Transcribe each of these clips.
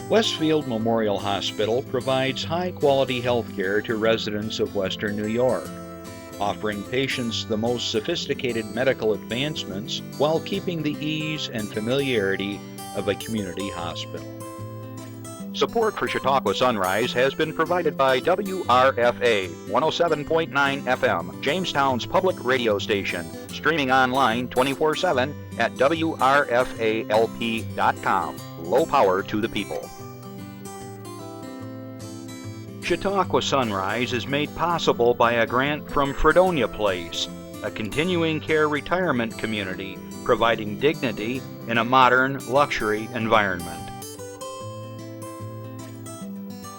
Westfield Memorial Hospital provides high-quality health care to residents of Western New York, offering patients the most sophisticated medical advancements while keeping the ease and familiarity of a community hospital. Support for Chautauqua Sunrise has been provided by WRFA 107.9 FM, Jamestown's public radio station, streaming online 24/7 at WRFALP.com. Low power to the people. Chautauqua Sunrise is made possible by a grant from Fredonia Place, a continuing care retirement community providing dignity in a modern luxury environment.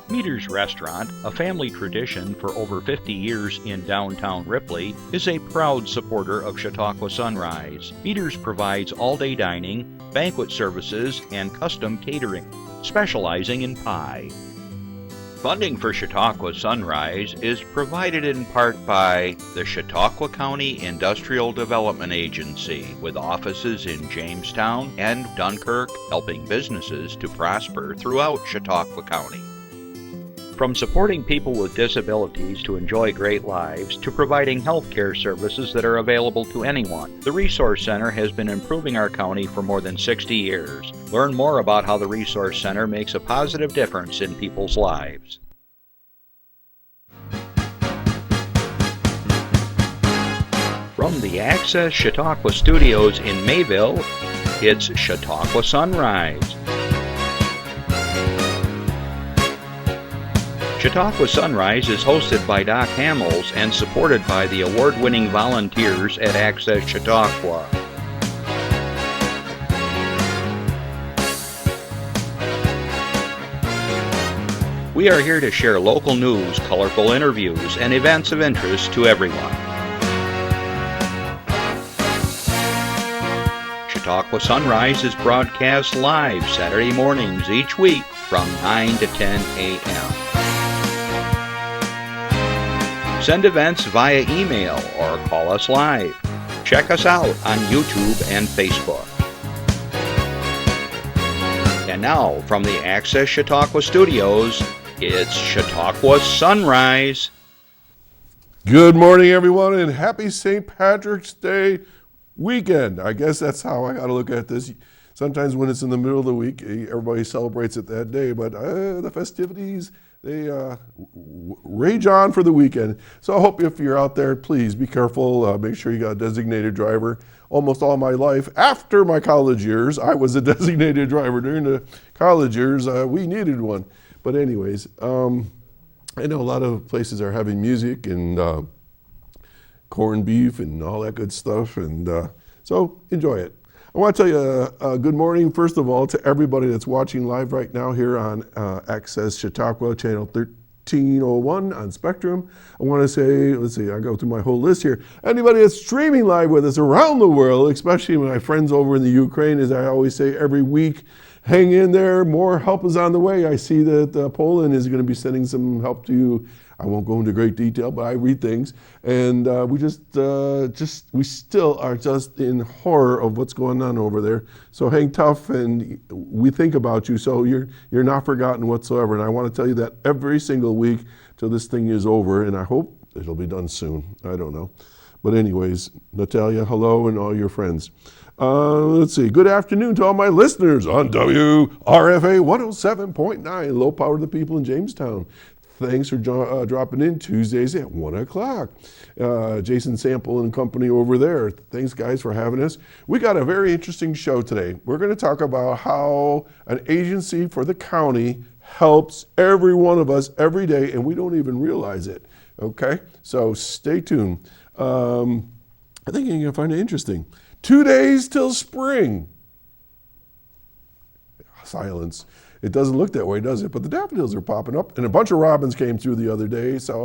Meter's Restaurant, a family tradition for over 50 years in downtown Ripley, is a proud supporter of Chautauqua Sunrise. Meter's provides all-day dining, banquet services, and custom catering, specializing in pie. Funding for Chautauqua Sunrise is provided in part by the Chautauqua County Industrial Development Agency, with offices in Jamestown and Dunkirk, helping businesses to prosper throughout Chautauqua County. From supporting people with disabilities to enjoy great lives to providing health care services that are available to anyone, the Resource Center has been improving our county for more than 60 years. Learn more about how the Resource Center makes a positive difference in people's lives. From the Access Chautauqua Studios in Mayville, it's Chautauqua Sunrise. Chautauqua Sunrise is hosted by Doc Hamels and supported by the award-winning volunteers at Access Chautauqua. We are here to share local news, colorful interviews, and events of interest to everyone. Chautauqua Sunrise is broadcast live Saturday mornings each week from 9 to 10 a.m. Send events via email or call us live. Check us out on YouTube and Facebook. And now, from the Access Chautauqua Studios, it's Chautauqua Sunrise. Good morning, everyone, and happy St. Patrick's Day weekend. I guess that's how I got to look at this. Sometimes when it's in the middle of the week, everybody celebrates it that day, but the festivities, they rage on for the weekend. So I hope if you're out there, please be careful. Make sure you got a designated driver. Almost all my life, after my college years, I was a designated driver. During the college years, we needed one. But anyways, I know a lot of places are having music and corned beef and all that good stuff. And so enjoy it. I want to tell you good morning, first of all, to everybody that's watching live right now here on Access Chautauqua, channel 1301 on Spectrum. I want to say, let's see, I go through my whole list here. Anybody that's streaming live with us around the world, especially my friends over in the Ukraine, as I always say every week, hang in there. More help is on the way. I see that Poland is going to be sending some help to you. I won't go into great detail, but I read things. And we still are just in horror of what's going on over there. So hang tough, and we think about you. So you're not forgotten whatsoever. And I want to tell you that every single week till this thing is over. And I hope it'll be done soon. I don't know. But anyways, Natalia, hello, and all your friends. Let's see. Good afternoon to all my listeners on WRFA 107.9, low power to the people in Jamestown. Thanks for dropping in Tuesdays at 1 o'clock. Jason Sample and company over there. Thanks, guys, for having us. We got a very interesting show today. We're going to talk about how an agency for the county helps every one of us every day, and we don't even realize it. Okay? So stay tuned. I think you're going to find it interesting. 2 days till spring. Silence. It doesn't look that way, does it? But the daffodils are popping up, and a bunch of robins came through the other day, so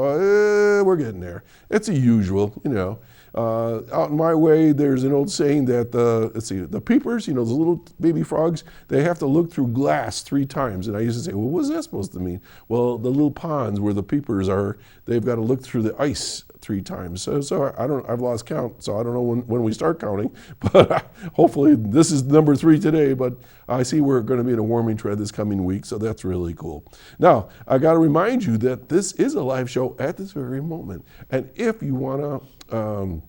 we're getting there. It's a usual, you know. Out in my way, there's an old saying that the peepers, you know, the little baby frogs, they have to look through glass 3 times. And I used to say, well, what's that supposed to mean? Well, the little ponds where the peepers are, they've got to look through the ice 3 times. So I've lost count, so I don't know when we start counting, but hopefully this is number 3 today, but I see we're going to be in a warming trend this coming week, so that's really cool. Now, I got to remind you that this is a live show at this very moment, and if you want to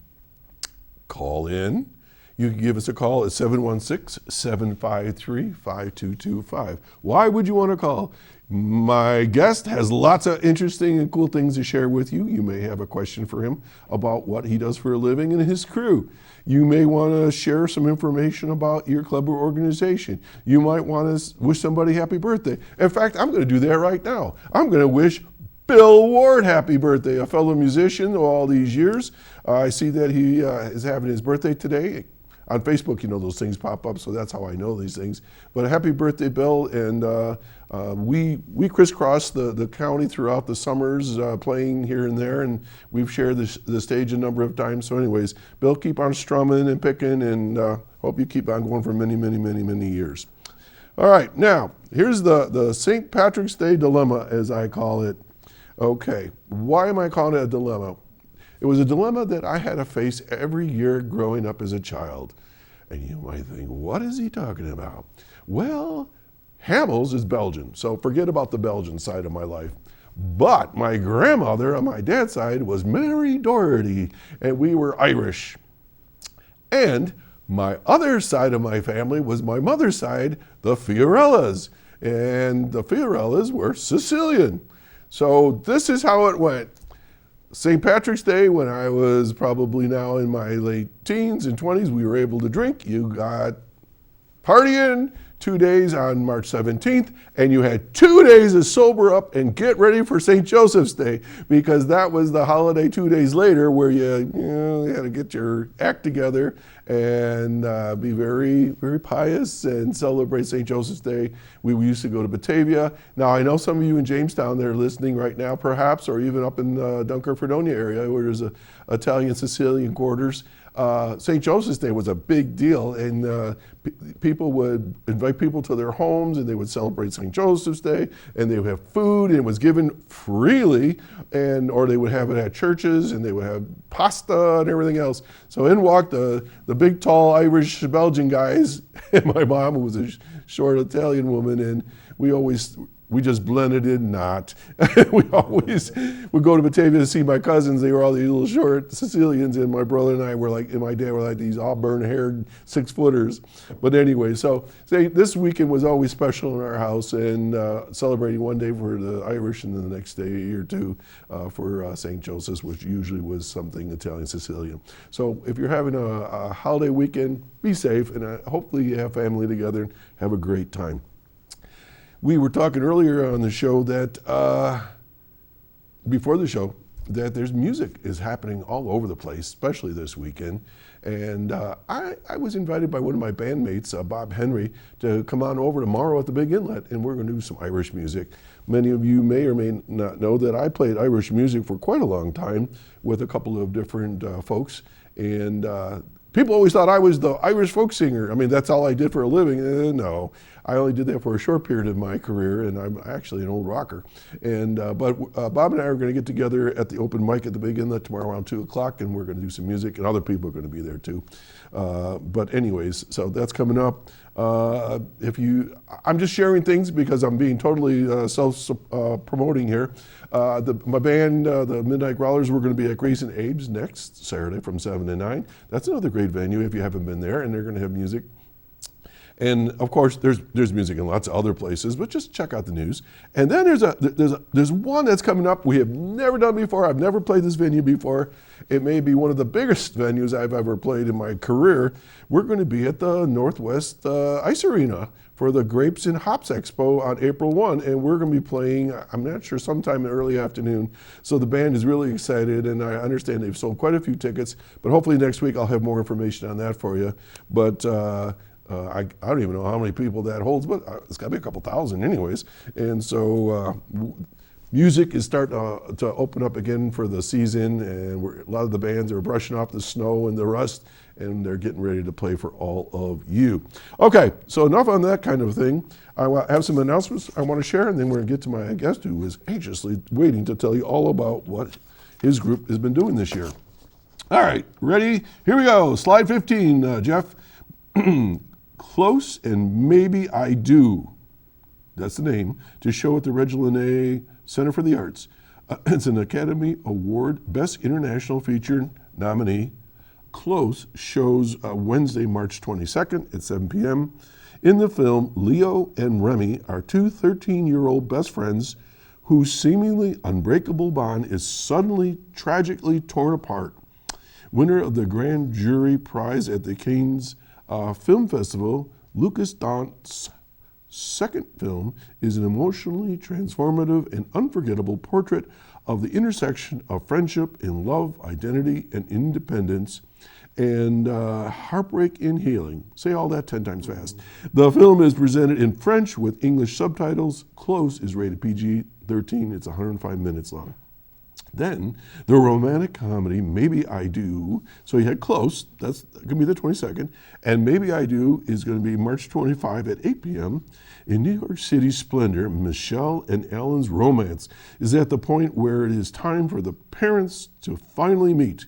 call in, you can give us a call at 716-753-5225. Why would you want to call? My guest has lots of interesting and cool things to share with you. You may have a question for him about what he does for a living and his crew. You may want to share some information about your club or organization. You might want to wish somebody happy birthday. In fact, I'm going to do that right now. I'm going to wish Bill Ward happy birthday, a fellow musician all these years. I see that he is having his birthday today. On Facebook, you know, those things pop up, so that's how I know these things. But happy birthday, Bill, and we crisscross the county throughout the summers, playing here and there, and we've shared the stage a number of times. So anyways, Bill, keep on strumming and picking, and hope you keep on going for many, many, many, many years. All right, now, here's the St. Patrick's Day dilemma, as I call it. Okay, why am I calling it a dilemma? It was a dilemma that I had to face every year growing up as a child. And you might think, what is he talking about? Well, Hamels is Belgian, so forget about the Belgian side of my life. But my grandmother on my dad's side was Mary Doherty, and we were Irish. And my other side of my family was my mother's side, the Fiorellas. And the Fiorellas were Sicilian. So this is how it went. St. Patrick's Day, when I was probably now in my late teens and 20s, we were able to drink. You got partying 2 days on March 17th, and you had 2 days to sober up and get ready for St. Joseph's Day, because that was the holiday 2 days later where you had to get your act together and be very, very pious and celebrate St. Joseph's Day. We used to go to Batavia. Now, I know some of you in Jamestown that are listening right now, perhaps, or even up in Dunkirk, Fredonia area, where there's Italian-Sicilian quarters. St. Joseph's Day was a big deal, and people would invite people to their homes, and they would celebrate St. Joseph's Day, and they would have food, and it was given freely, or they would have it at churches, and they would have pasta and everything else. So in walked the big, tall Irish Belgian guys, and my mom, who was a short Italian woman, and we just blended in not. We always would go to Batavia to see my cousins. They were all these little short Sicilians, and my brother and I were like, and my dad were like these auburn-haired 6-footers. But anyway, so this weekend was always special in our house, and celebrating one day for the Irish, and then the next day or two for St. Joseph's, which usually was something Italian-Sicilian. So if you're having a holiday weekend, be safe, and hopefully you have family together and have a great time. We were talking earlier on the show that, before the show, that there's music is happening all over the place, especially this weekend. And I was invited by one of my bandmates, Bob Henry, to come on over tomorrow at the Big Inlet, and we're going to do some Irish music. Many of you may or may not know that I played Irish music for quite a long time with a couple of different folks. And people always thought I was the Irish folk singer. I mean, that's all I did for a living. No, I only did that for a short period of my career, and I'm actually an old rocker. And but Bob and I are going to get together at the open mic at the Big Inlet tomorrow around 2 o'clock, and we're going to do some music, and other people are going to be there too. But anyways, so that's coming up. I'm just sharing things because I'm being totally self-promoting here. My band, the Midnight Growlers, we're going to be at Grace and Abe's next Saturday from 7 to 9. That's another great venue if you haven't been there, and they're going to have music. And of course, there's music in lots of other places, but just check out the news. And then there's one that's coming up we have never done before. I've never played this venue before. It may be one of the biggest venues I've ever played in my career. We're going to be at the Northwest Ice Arena for the Grapes and Hops Expo on April 1, and we're going to be playing, I'm not sure, sometime in the early afternoon. So the band is really excited, and I understand they've sold quite a few tickets, but hopefully next week I'll have more information on that for you. But I don't even know how many people that holds, but it's got to be a couple thousand anyways. And so music is starting to open up again for the season, and a lot of the bands are brushing off the snow and the rust, and they're getting ready to play for all of you. Okay, so enough on that kind of thing. I have some announcements I want to share, and then we're going to get to my guest, who is anxiously waiting to tell you all about what his group has been doing this year. All right, ready? Here we go. Slide 15, Jeff. Close and Maybe I Do. That's the name, to show at the Reginald A. Center for the Arts. It's an Academy Award Best International Feature nominee. Close shows Wednesday, March 22nd at 7 p.m. In the film, Leo and Remy are two 13-year-old best friends whose seemingly unbreakable bond is suddenly tragically torn apart. Winner of the Grand Jury Prize at the Cannes Film Festival, Lucas Daunt's second film is an emotionally transformative and unforgettable portrait of the intersection of friendship and love, identity and independence, and heartbreak and healing. Say all that 10 times fast. The film is presented in French with English subtitles. Close is rated PG-13. It's 105 minutes long. Then the romantic comedy Maybe I Do. So you had Close, that's going to be the 22nd, and Maybe I Do is going to be March 25 at 8 p.m. In New York City splendor, Michelle and Alan's romance is at the point where it is time for the parents to finally meet.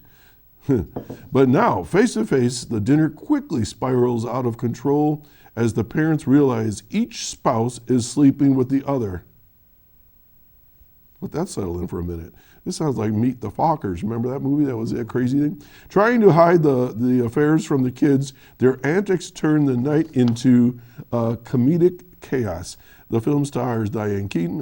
But now, face to face, the dinner quickly spirals out of control as the parents realize each spouse is sleeping with the other. Let that settle in for a minute. This sounds like Meet the Fockers. Remember that movie? That was that crazy thing? Trying to hide the affairs from the kids, their antics turn the night into comedic chaos. The film stars Diane Keaton,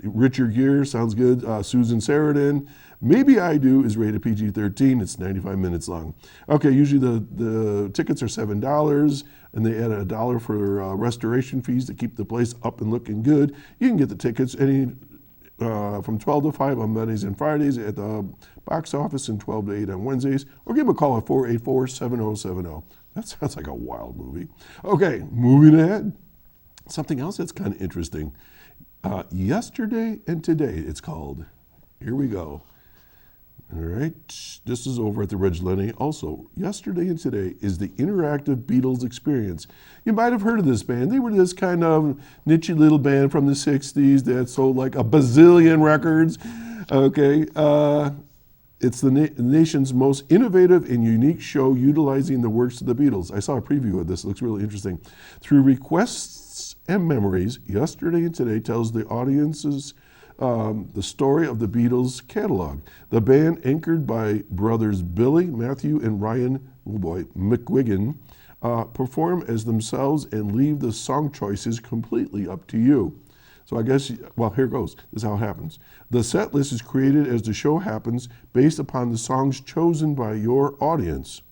Richard Gere, sounds good, Susan Sarandon. Maybe I Do is rated PG-13. It's 95 minutes long. Okay, usually the tickets are $7, and they add $1 for restoration fees to keep the place up and looking good. You can get the tickets from 12 to 5 on Mondays and Fridays at the box office and 12 to 8 on Wednesdays, or give them a call at 484-7070. That sounds like a wild movie. Okay, moving ahead. Something else that's kind of interesting. Yesterday and Today, it's called. Here we go. All right, this is over at the Reg Lenny. Also, Yesterday and Today is the interactive Beatles experience. You might have heard of this band. They were this kind of niche little band from the 60s that sold like a bazillion records. Okay, it's the nation's most innovative and unique show utilizing the works of the Beatles. I saw a preview of this. It looks really interesting. Through requests and memories, Yesterday and Today tells the audiences the story of the Beatles catalog. The band, anchored by brothers Billy, Matthew, and Ryan McGuigan, perform as themselves and leave the song choices completely up to you. So I guess, well, here goes. This is how it happens. The set list is created as the show happens based upon the songs chosen by your audience.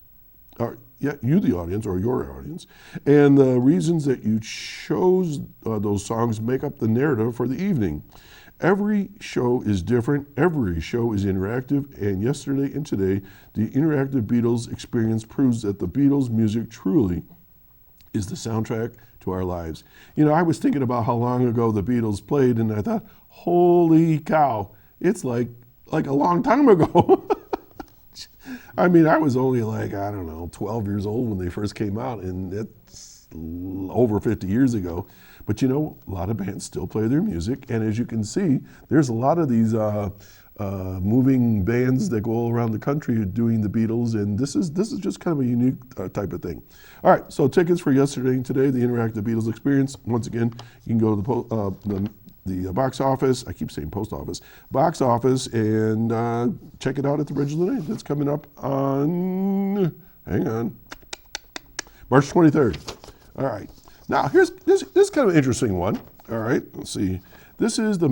You, the audience, or your audience. And the reasons that you chose those songs make up the narrative for the evening. Every show is different, every show is interactive, and Yesterday and Today, the interactive Beatles experience proves that the Beatles music truly is the soundtrack to our lives. You know, I was thinking about how long ago the Beatles played, and I thought, holy cow, it's like a long time ago. I mean, I was only like, 12 years old when they first came out, and it's over 50 years ago. But you know, a lot of bands still play their music, and as you can see, there's a lot of these moving bands that go all around the country doing the Beatles, and this is just kind of a unique type of thing. All right, so tickets for Yesterday and Today, the interactive Beatles experience. Once again, you can go to the box office. I keep saying post office, box office, and check it out at the Reg Lenny. That's coming up on, March 23rd. All right. Now, here's this kind of an interesting one. All right, let's see. This is the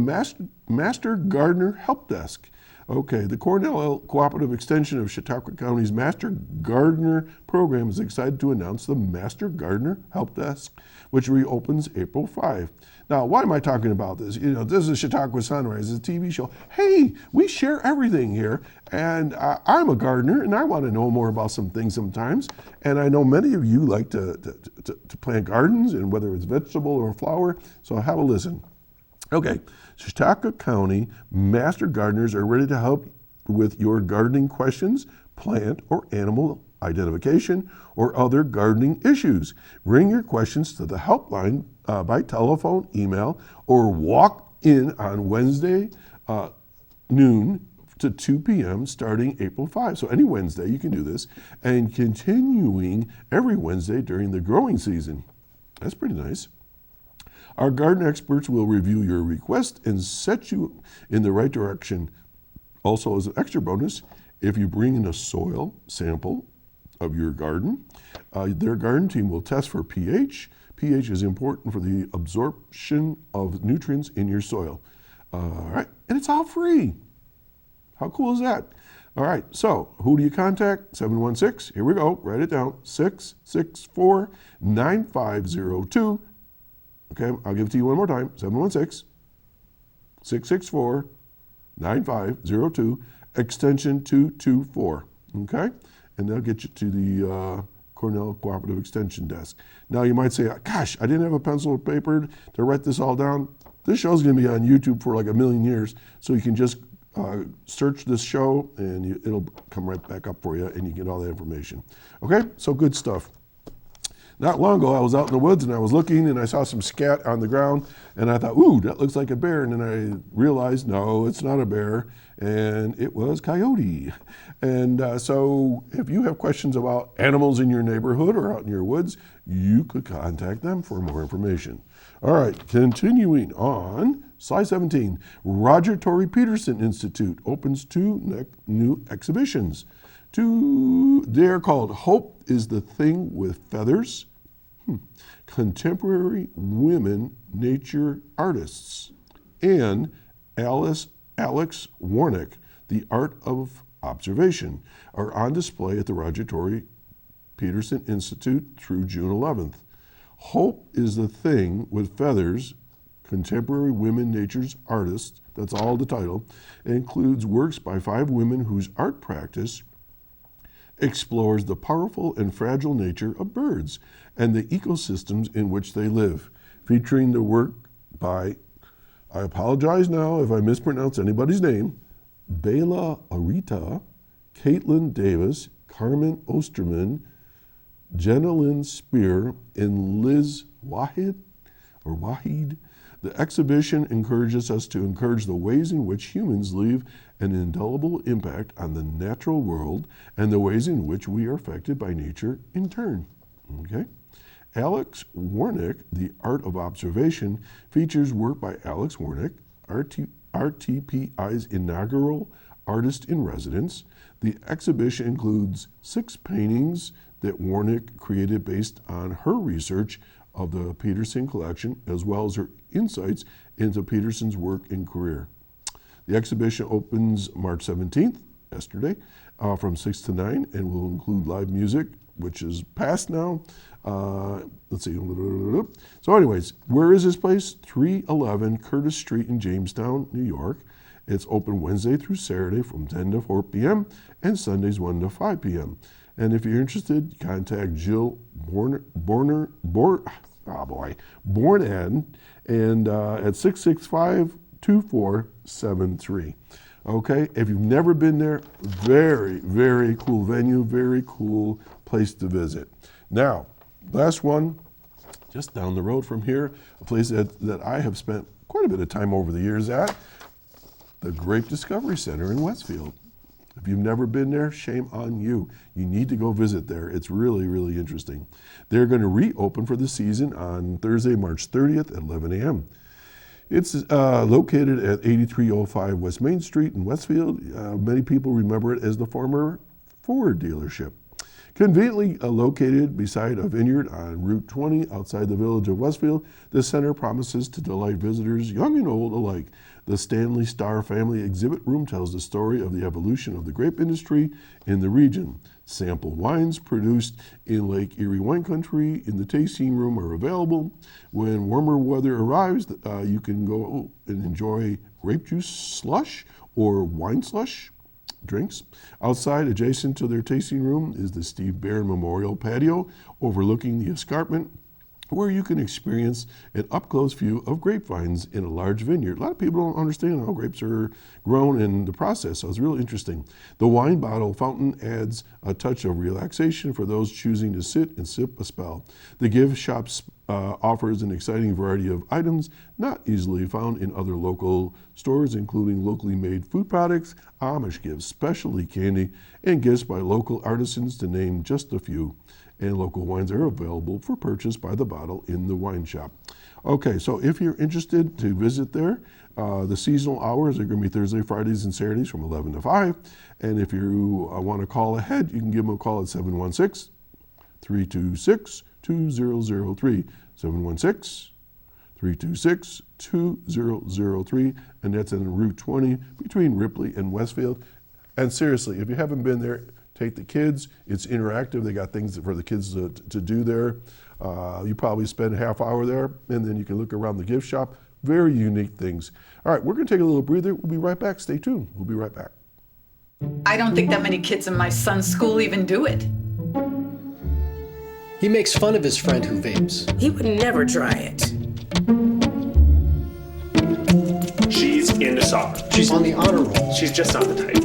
Master Gardener Help Desk. Okay, the Cornell Cooperative Extension of Chautauqua County's Master Gardener program is excited to announce the Master Gardener Help Desk, which reopens April 5. Now, why am I talking about this? You know, this is Chautauqua Sunrise, it's a TV show. Hey, we share everything here, and I'm a gardener, and I want to know more about some things sometimes. And I know many of you like to plant gardens, and whether it's vegetable or flower, so have a listen. Okay, Chautauqua County Master Gardeners are ready to help with your gardening questions, plant or animal identification, or other gardening issues. Bring your questions to the helpline by telephone, email, or walk in on Wednesday noon to 2 p.m. starting April 5. So any Wednesday you can do this, and continuing every Wednesday during the growing season. That's pretty nice. Our garden experts will review your request and set you in the right direction. Also, as an extra bonus, if you bring in a soil sample of your garden, their garden team will test for pH. pH is important for the absorption of nutrients in your soil. All right, and it's all free. How cool is that? All right, so who do you contact? 716, here we go, write it down, 664-9502. Okay, I'll give it to you one more time, 716-664-9502, extension 224, okay? And they'll get you to the Cornell Cooperative Extension Desk. Now you might say, gosh, I didn't have a pencil or paper to write this all down. This show's gonna be on YouTube for like a million years, so you can just search this show and it'll come right back up for you and you get all the information. Okay, so good stuff. Not long ago, I was out in the woods and I was looking and I saw some scat on the ground and I thought, ooh, that looks like a bear. And then I realized, no, it's not a bear, and it was coyote. And so if you have questions about animals in your neighborhood or out in your woods, you could contact them for more information. All right, continuing on, slide 17, Roger Tory Peterson Institute opens 2 new exhibitions. They're called Hope is the Thing with Feathers, Contemporary Women Nature Artists, and Alex Warnick, The Art of Observation, are on display at the Roger Tory Peterson Institute through June 11th. Hope is the Thing with Feathers, Contemporary Women Nature's Artists, that's all the title. It includes works by 5 women whose art practice explores the powerful and fragile nature of birds and the ecosystems in which they live, featuring the work by, I apologize now if I mispronounce anybody's name, Bela Arita, Caitlin Davis, Carmen Osterman, Jenna Lynn Spear, and Liz Wahid. The exhibition encourages us to encourage the ways in which humans leave an indelible impact on the natural world and the ways in which we are affected by nature in turn. Okay? Alex Warnick, The Art of Observation, features work by Alex Warnick, RTPI's inaugural Artist in Residence. The exhibition includes 6 paintings that Warnick created based on her research of the Peterson collection, as well as her insights into Peterson's work and career. The exhibition opens March 17th, yesterday, from 6 to 9, and will include live music, which is past now. Let's see. So anyways, where is this place? 311 Curtis Street in Jamestown, New York. It's open Wednesday through Saturday from 10 to 4 p.m. and Sundays 1 to 5 p.m. And if you're interested, contact Jill Bornan and at 665-2473. Okay, if you've never been there, very, very cool venue, very cool place to visit. Now, last one, just down the road from here, a place that I have spent quite a bit of time over the years at, the Grape Discovery Center in Westfield. If you've never been there, shame on you. You need to go visit there. It's really, really interesting. They're going to reopen for the season on Thursday, March 30th at 11 a.m. It's located at 8305 West Main Street in Westfield. Many people remember it as the former Ford dealership. Conveniently located beside a vineyard on Route 20 outside the village of Westfield, this center promises to delight visitors, young and old alike. The Stanley Starr Family Exhibit Room tells the story of the evolution of the grape industry in the region. Sample wines produced in Lake Erie wine country in the tasting room are available. When warmer weather arrives, you can go and enjoy grape juice slush or wine slush drinks. Outside, adjacent to their tasting room, is the Steve Barron Memorial Patio overlooking the escarpment, where you can experience an up-close view of grapevines in a large vineyard. A lot of people don't understand how grapes are grown in the process, so it's really interesting. The wine bottle fountain adds a touch of relaxation for those choosing to sit and sip a spell. The gift shop offers an exciting variety of items not easily found in other local stores, including locally made food products, Amish gifts, specialty candy, and gifts by local artisans, to name just a few. And local wines are available for purchase by the bottle in the wine shop. Okay, so if you're interested to visit there, the seasonal hours are going to be Thursday, Fridays, and Saturdays from 11 to 5. And if you want to call ahead, you can give them a call at 716-326-2003. 716-326-2003. And that's on Route 20 between Ripley and Westfield. And seriously, if you haven't been there, take the kids. It's interactive. They got things for the kids to do there. You probably spend a half hour there, and then you can look around the gift shop. Very unique things. All right, we're going to take a little breather. We'll be right back. Stay tuned. We'll be right back. I don't think that many kids in my son's school even do it. He makes fun of his friend who vapes. He would never try it. She's into soccer. She's on the honor roll. She's just not the type.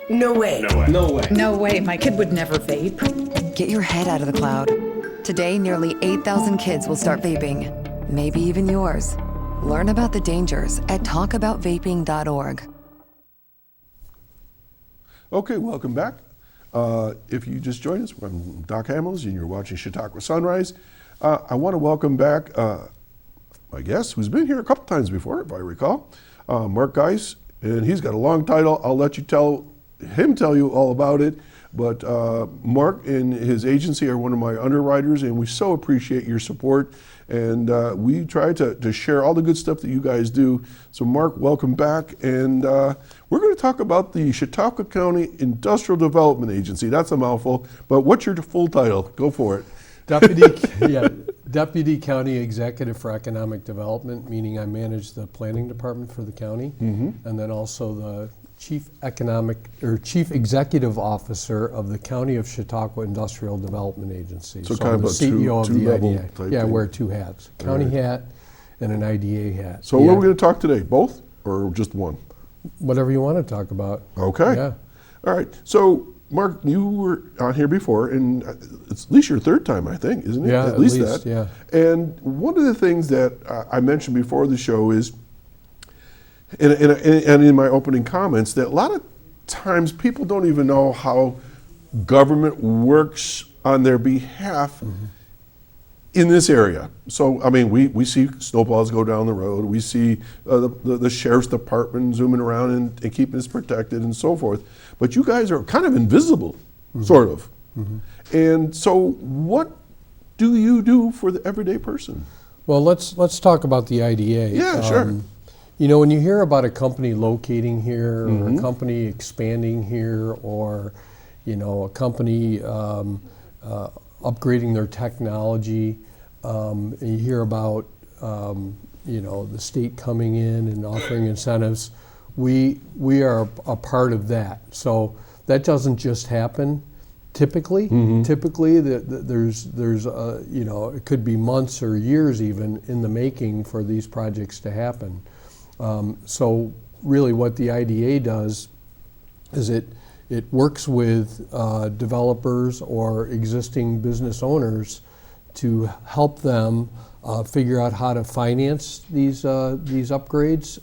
No way. No way. No way. No way, my kid would never vape. Get your head out of the cloud. Today, nearly 8,000 kids will start vaping. Maybe even yours. Learn about the dangers at talkaboutvaping.org. Okay, welcome back. If you just joined us, I'm Doc Hamels, and you're watching Chautauqua Sunrise. I want to welcome back my guest, who's been here a couple times before, if I recall, Mark Geise, and he's got a long title. I'll let you tell you all about it. But Mark and his agency are one of my underwriters, and we so appreciate your support. And we try to share all the good stuff that you guys do. So Mark, welcome back. And we're going to talk about the Chautauqua County Industrial Development Agency. That's a mouthful, but what's your full title? Go for it. Deputy County Executive for Economic Development, meaning I manage the planning department for the county, and then also the Chief Executive Officer of the County of Chautauqua Industrial Development Agency. So kind I'm of the a CEO of the two-level IDA. type Yeah, I thing. wear two hats, county hat and an IDA hat. So what are we going to talk today? Both or just one? Whatever you want to talk about. Okay. Yeah. All right. So Mark, you were on here before, and it's at least your third time, I think, isn't it? Yeah, at least that. that. Yeah. And one of the things that I mentioned before the show is, and in my opening comments, that a lot of times people don't even know how government works on their behalf in this area. So, I mean, we see snowplows go down the road. We see the sheriff's department zooming around and keeping us protected and so forth. But you guys are kind of invisible, sort of. And so what do you do for the everyday person? Well, let's talk about the IDA. Yeah, sure. You know, when you hear about a company locating here, or a company expanding here, or a company upgrading their technology, and you hear about the state coming in and offering incentives, we are a part of that. So that doesn't just happen. Typically, there's it could be months or years even in the making for these projects to happen. So really what the IDA does is it works with developers or existing business owners to help them figure out how to finance these upgrades,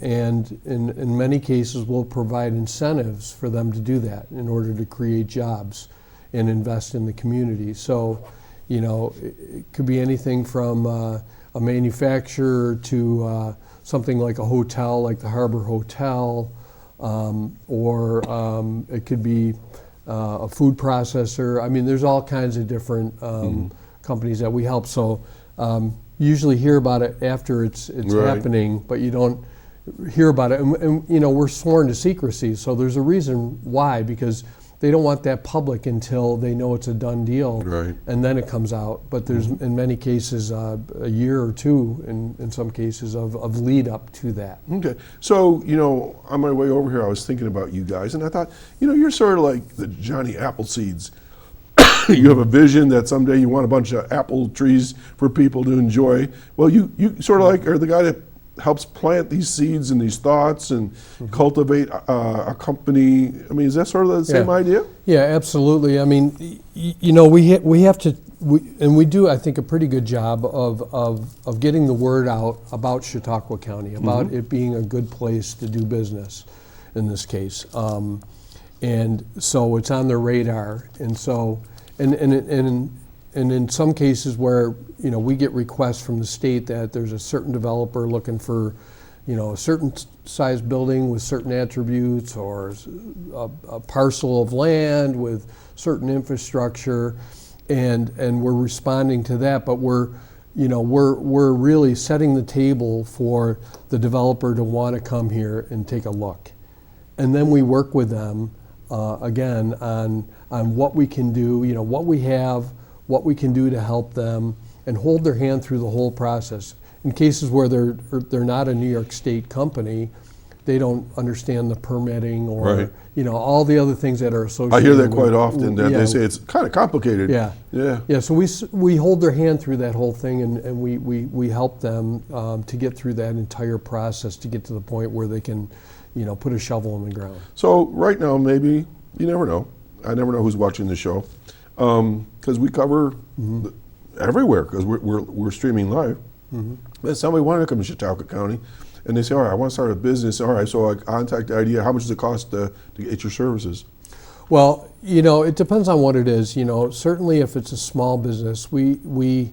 and in many cases we'll provide incentives for them to do that in order to create jobs and invest in the community. So, it could be anything from a manufacturer to something like a hotel, like the Harbor Hotel, or it could be a food processor. I mean, there's all kinds of different companies that we help. So you usually hear about it after it's happening, but you don't hear about it. And we're sworn to secrecy, so there's a reason why, because they don't want that public until they know it's a done deal, Right. and then it comes out. But there's in many cases a year or two, in some cases, of lead up to that. Okay. So, on my way over here, I was thinking about you guys, and I thought, you're sort of like the Johnny Appleseeds. You have a vision that someday you want a bunch of apple trees for people to enjoy. Well, you sort of like are the guy that helps plant these seeds and these thoughts and cultivate a company. I mean, is that sort of the same idea? Yeah, absolutely. I mean, we have to, and we do, I think, a pretty good job of getting the word out about Chautauqua County, about it being a good place to do business in this case. And so it's on their radar. And so, and in some cases where, we get requests from the state that there's a certain developer looking for, a certain size building with certain attributes, or a parcel of land with certain infrastructure, and we're responding to that, but we're really setting the table for the developer to want to come here and take a look. And then we work with them again on what we can do, what we have, what we can do to help them, and hold their hand through the whole process. In cases where they're not a New York State company, they don't understand the permitting or all the other things that are associated. I hear that with, quite often. That they say it's kind of complicated. Yeah. So we hold their hand through that whole thing, and we help them to get through that entire process to get to the point where they can, put a shovel in the ground. So right now, maybe you never know. I never know who's watching the show, because we cover everywhere because we're streaming live. If somebody wanted to come to Chautauqua County, and they say, all right, I want to start a business. All right, so I contact the idea. How much does it cost to get your services? Well, it depends on what it is. Certainly if it's a small business, we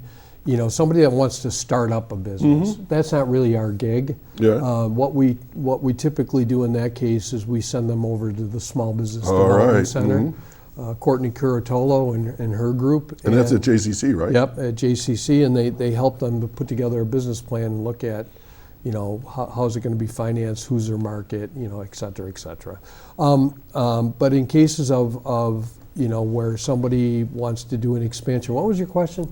somebody that wants to start up a business, that's not really our gig. Yeah. What we typically do in that case is we send them over to the Small Business Development Center. Courtney Curatolo and her group. And that's at JCC, right? Yep, at JCC, and they help them to put together a business plan and look at, how's it going to be financed, who's their market, et cetera, et cetera. But in cases of where somebody wants to do an expansion, what was your question?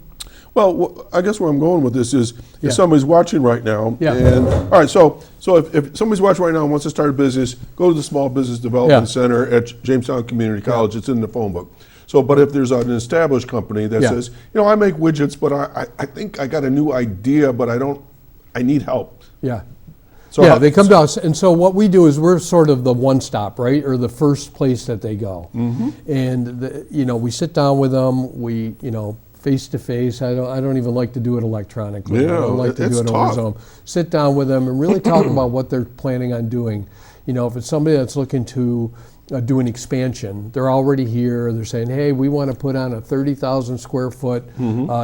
Well, I guess where I'm going with this is if somebody's watching right now, Yeah. and all right, so if somebody's watching right now and wants to start a business, go to the Small Business Development Center at Jamestown Community College. It's in the phone book. So, but if there's an established company that says, I make widgets, but I think I got a new idea, but I need help. Yeah. So they come to us, and so what we do is we're sort of the one-stop, right, or the first place that they go. And we sit down with them. We face to face. I don't even like to do it electronically. Yeah, I don't like to do it over Zoom. Sit down with them and really talk about what they're planning on doing. If it's somebody that's looking to do an expansion, they're already here. They're saying, hey, we want to put on a 30,000 square foot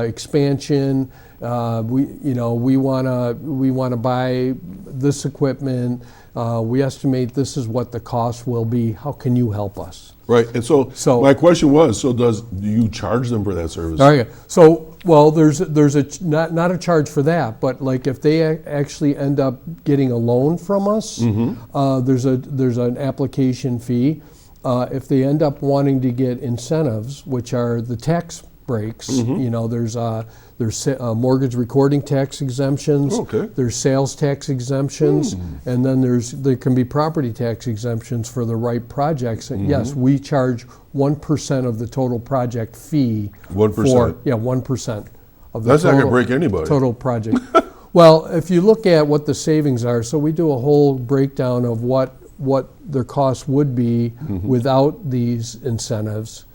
expansion. We want to buy this equipment. We estimate this is what the cost will be. How can you help us? Right, and so my question was, do you charge them for that service? Okay, so there's not a charge for that, but like if they actually end up getting a loan from us, there's an application fee. If they end up wanting to get incentives, which are the tax breaks, there's mortgage recording tax exemptions, there's sales tax exemptions, and then there can be property tax exemptions for the right projects. And yes, we charge 1% of the total project fee. 1%? 1% of the That's total, not going to break anybody. Total project. Well, if you look at what the savings are, so we do a whole breakdown of what their costs would be without these incentives,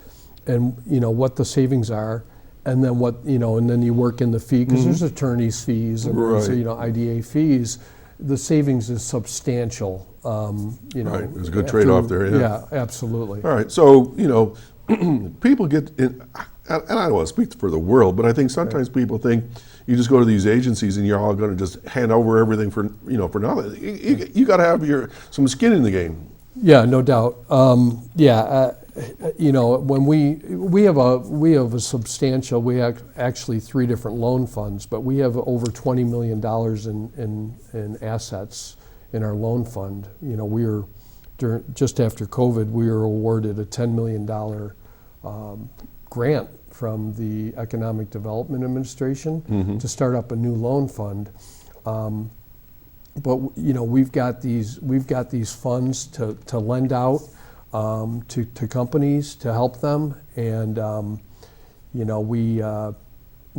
and what the savings are, and then and then you work in the fee, because there's attorney's fees and there's, IDA fees. The savings is substantial. Right, there's a good trade-off there. Yeah, absolutely. All right, so people get in, and I don't want to speak for the world, but I think sometimes people think you just go to these agencies and you're all going to just hand over everything for nothing. You got to have some skin in the game. Yeah, no doubt. When we have a substantial, we have actually 3 different loan funds, but we have over $20 million in assets in our loan fund. Just after COVID, we were awarded a $10 million grant from the Economic Development Administration to start up a new loan fund. But we've got these funds to lend out to companies to help them, and we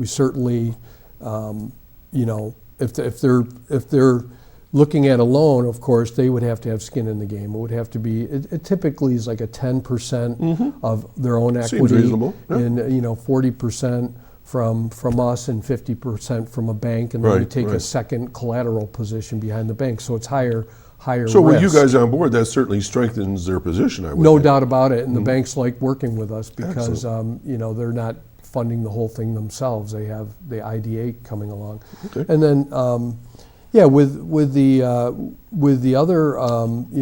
certainly if they're looking at a loan, of course, they would have to have skin in the game. It would have to be, it typically is like a 10% of their own equity. Seems reasonable. Yeah. And 40% from us and 50% from a bank, and then we Right, take a right. second collateral position behind the bank. So it's higher So with you risk. guys on board, that certainly strengthens their position, I would No think. doubt about it, and the banks like working with us because Excellent. they're not funding the whole thing themselves. They have the IDA coming along, Okay. and then with the other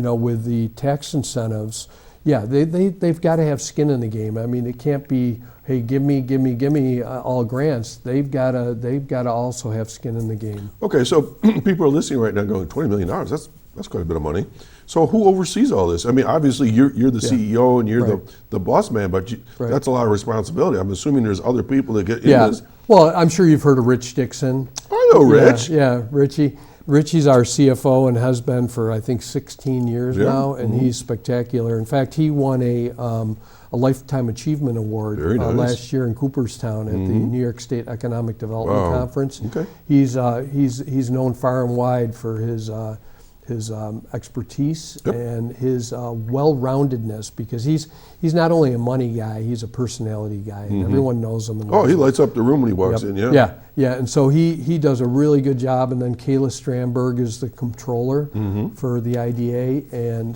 with the tax incentives, they've got to have skin in the game. I mean, it can't be, hey, give me all grants. They've got to also have skin in the game. Okay, so people are listening right now going, $20 million, that's quite a bit of money. So who oversees all this? I mean, obviously you're the CEO and you're Right. the boss man, but Right. that's a lot of responsibility. I'm assuming there's other people that get in Yeah. this. Well, I'm sure you've heard of Rich Dixon. I know Rich. Yeah, Richie. Richie's our CFO and has been for, I think, 16 years Yeah. now, and he's spectacular. In fact, he won a Lifetime Achievement Award Very nice. last year in Cooperstown at the New York State Economic Development Wow. Conference. Okay. He's known far and wide for his expertise Yep. and his well-roundedness, because he's not only a money guy, he's a personality guy, and everyone knows him. And Oh, loves he him. lights up the room when he walks Yep. in, yeah. Yeah, and so he does a really good job, and then Kayla Strandberg is the controller for the IDA, and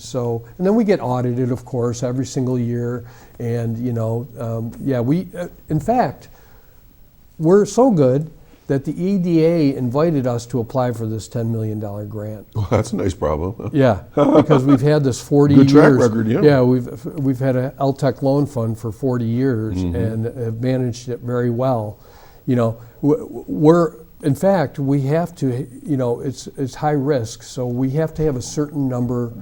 then we get audited, of course, every single year, and in fact, we're so good that the EDA invited us to apply for this $10 million grant. Well, that's a nice problem. Yeah, because we've had this 40 Good years. track record, yeah. Yeah, we've had a LTEC loan fund for 40 years and have managed it very well. In fact, we have to, it's high risk, so we have to have a certain number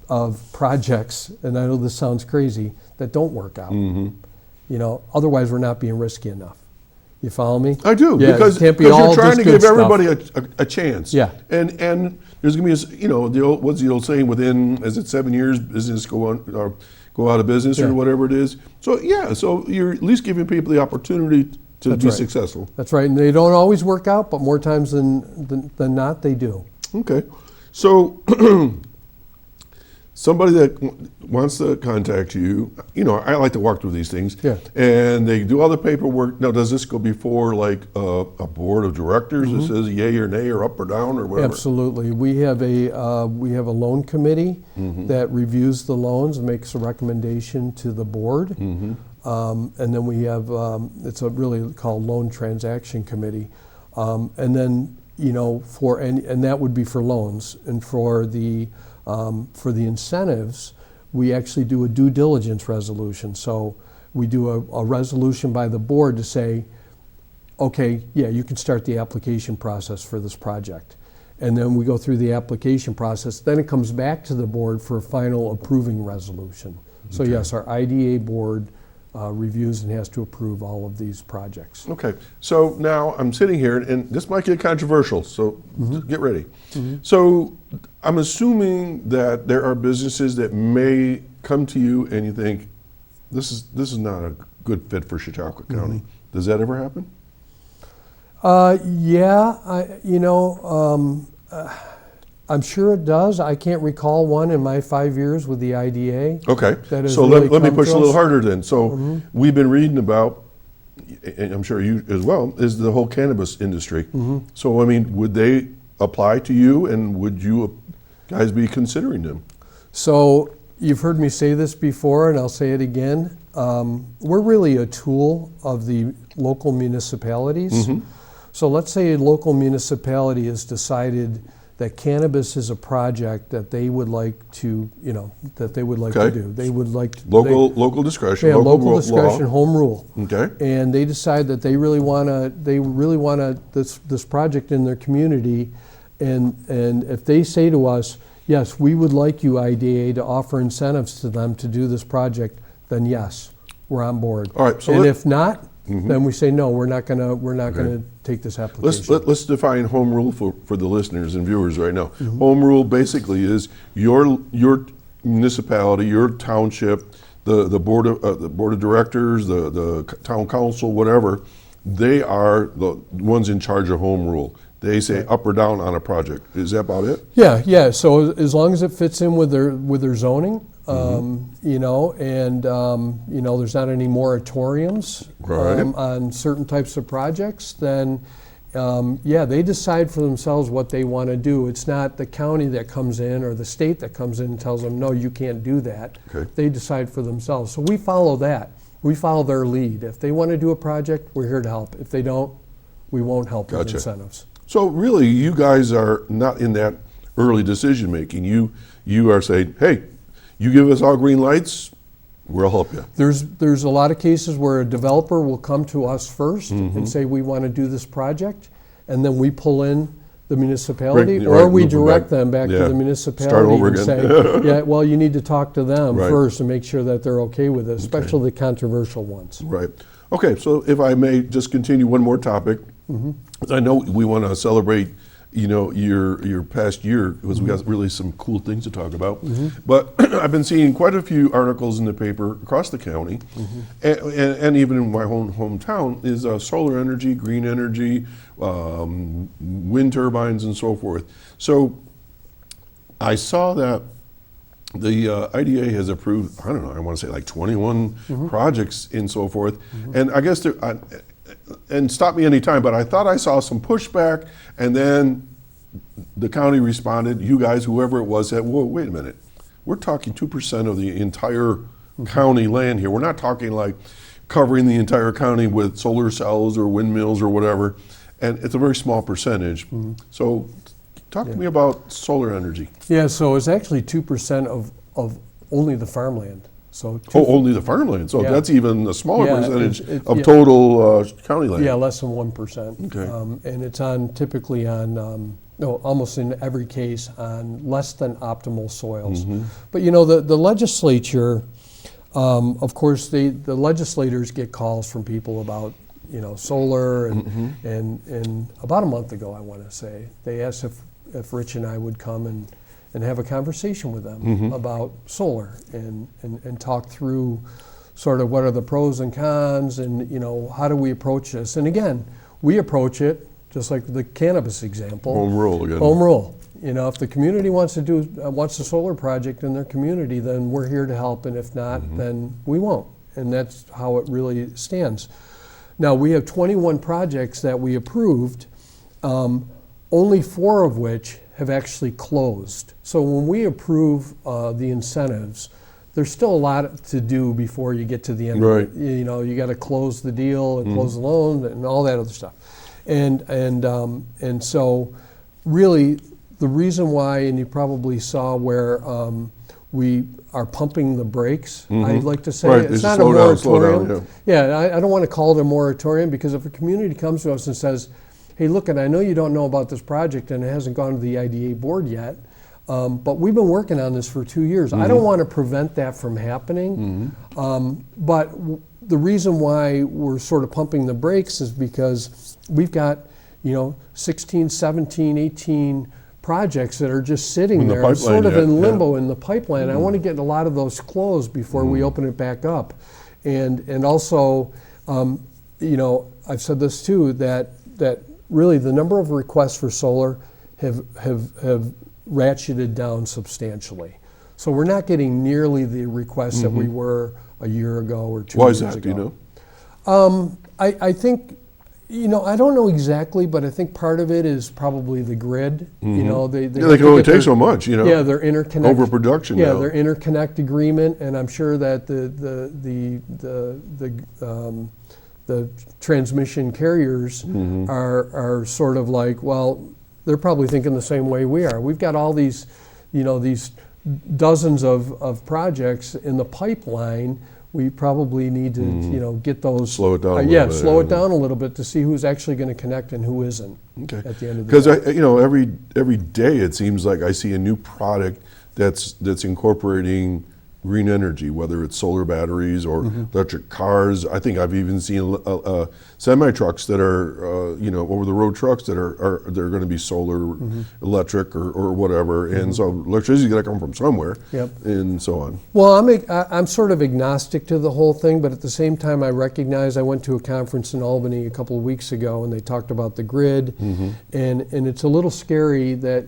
of projects, and I know this sounds crazy, that don't work out. Otherwise we're not being risky enough. You follow me? I do, Yeah, because it can't be you're all trying just to good give stuff. everybody a chance. Yeah. And there's going to be what's the old saying, within, is it 7 years, business go out of business Yeah. or whatever it is. So so you're at least giving people the opportunity to That's be right. successful. That's right, and they don't always work out, but more times than not, they do. Okay. So somebody that wants to contact you, I like to walk through these things. Yeah. And they do all the paperwork. Now, does this go before like a board of directors that says yay or nay or up or down or whatever? Absolutely. We have a loan committee that reviews the loans and makes a recommendation to the board. And then we have it's a really called loan transaction committee. And then and that would be for loans, and for the incentives, we actually do a due diligence resolution. So we do a resolution by the board to say, okay, yeah, you can start the application process for this project. And then we go through the application process. Then it comes back to the board for a final approving resolution. So yes, our IDA board reviews and has to approve all of these projects. Okay, so now I'm sitting here, and this might get controversial, so get ready. So I'm assuming that there are businesses that may come to you and you think, this is not a good fit for Chautauqua County. Does that ever happen? I'm sure it does. I can't recall one in my 5 years with the IDA. Okay, That has so really let me come push to a little us. harder then. So we've been reading about, and I'm sure you as well, is the whole cannabis industry. So I mean, would they apply to you, and would you guys be considering them? So you've heard me say this before, and I'll say it again. We're really a tool of the local municipalities. So let's say a local municipality has decided that cannabis is a project that they would like to, to do. They would like to, Local discretion, local law. discretion, home rule. Okay. And they decide that they really want this project in their community, and if they say to us, yes, we would like you, IDA, to offer incentives to them to do this project, then yes, we're on board. All right, so and let- if not, then we say no, we're not gonna take this application. Let's define home rule for the listeners and viewers right now. Home rule basically is your municipality, your township, the board of directors, the town council, whatever. They are the ones in charge of home rule. they say up or down on a project. Is that about it? Yeah. So as long as it fits in with their zoning, you know, and you know, there's not any moratoriums Right. on certain types of projects, then yeah, they decide for themselves what they want to do. It's not the county that comes in or the state that comes in and tells them, no, you can't do that. Okay. They decide for themselves. So we follow that. We follow their lead. If they want to do a project, we're here to help. If they don't, we won't help with Gotcha. incentives. So really, you guys are not in that early decision making. You are saying, hey, you give us all green lights, we'll help you. There's a lot of cases where a developer will come to us first and say, we want to do this project, and then we pull in the municipality, Right, or we loop them direct back. them back Yeah. to the municipality over and again. say, yeah, well, you need to talk to them Right. first and make sure that they're okay with it, especially the controversial ones. Right. Okay, so if I may just continue one more topic. I know we want to celebrate, you know, your past year, because we got really some cool things to talk about. But I've been seeing quite a few articles in the paper across the county, and even in my hometown, is solar energy, green energy, wind turbines, and so forth. So I saw that the IDA has approved, I don't know, I want to say like 21 projects and so forth. And I guess and stop me anytime, but I thought I saw some pushback, and then the county responded, you guys, whoever it was, said, whoa, wait a minute. We're talking 2% of the entire county land here. We're not talking like covering the entire county with solar cells or windmills or whatever. And it's a very small percentage. So talk to me about solar energy. Yeah, so it's actually 2% of only the farmland. So Only the farmland. So Yeah. that's even a smaller Yeah, percentage of yeah. total county land. Yeah, less than 1%. Okay. And it's typically on, no, almost in every case, on less than optimal soils. But you know, the legislature, of course, the legislators get calls from people about, you know, solar, and about a month ago, I want to say, they asked if Rich and I would come and have a conversation with them about solar and talk through sort of what are the pros and cons, and you know, how do we approach this. And again, we approach it just like the cannabis example. Home rule again. Home rule. You know, if the community wants a solar project in their community, then we're here to help, and if not, then we won't. And that's how it really stands. Now, we have 21 projects that we approved, only 4 of which have actually closed. So when we approve the incentives, there's still a lot to do before you get to the end Right. of it. You know, you got to close the deal and close the loan and all that other stuff. And so really the reason why, and you probably saw where we are pumping the brakes, I'd like to say. Right, It's just not a slow down, moratorium. I don't want to call it a moratorium, because if a community comes to us and says, hey, look, and I know you don't know about this project and it hasn't gone to the IDA board yet, but we've been working on this for 2 years. I don't want to prevent that from happening. But the reason why we're sort of pumping the brakes is because we've got, you know, 16, 17, 18 projects that are just sitting In the there, pipeline, sort of yeah, in yeah. limbo in the pipeline. I want to get a lot of those closed before we open it back up. And also, you know, I've said this too, that really the number of requests for solar have ratcheted down substantially. So we're not getting nearly the requests that we were a year ago or 2 Why years is that, ago. do you know? I think, you know, I don't know exactly, but I think part of it is probably the grid. You know, they Yeah, they can only take so much, you know. Yeah, their interconnect. Overproduction Yeah, now. their interconnect agreement, and I'm sure that the transmission carriers are sort of like, well, they're probably thinking the same way we are. We've got all these, you know, these dozens of projects in the pipeline. We probably need to, you know, get those. Slow it down a little yeah, bit, slow it yeah. down a little bit to see who's actually going to connect and who isn't. Okay. At the end of the Because day. you know, every day it seems like I see a new product that's incorporating green energy, whether it's solar batteries or electric cars. I think I've even seen semi trucks that are, over the road trucks that are they're going to be solar, electric, or whatever. And so electricity's got to come from somewhere, and so on. Well, I'm sort of agnostic to the whole thing, but at the same time, I recognize I went to a conference in Albany a couple of weeks ago, and they talked about the grid, and it's a little scary that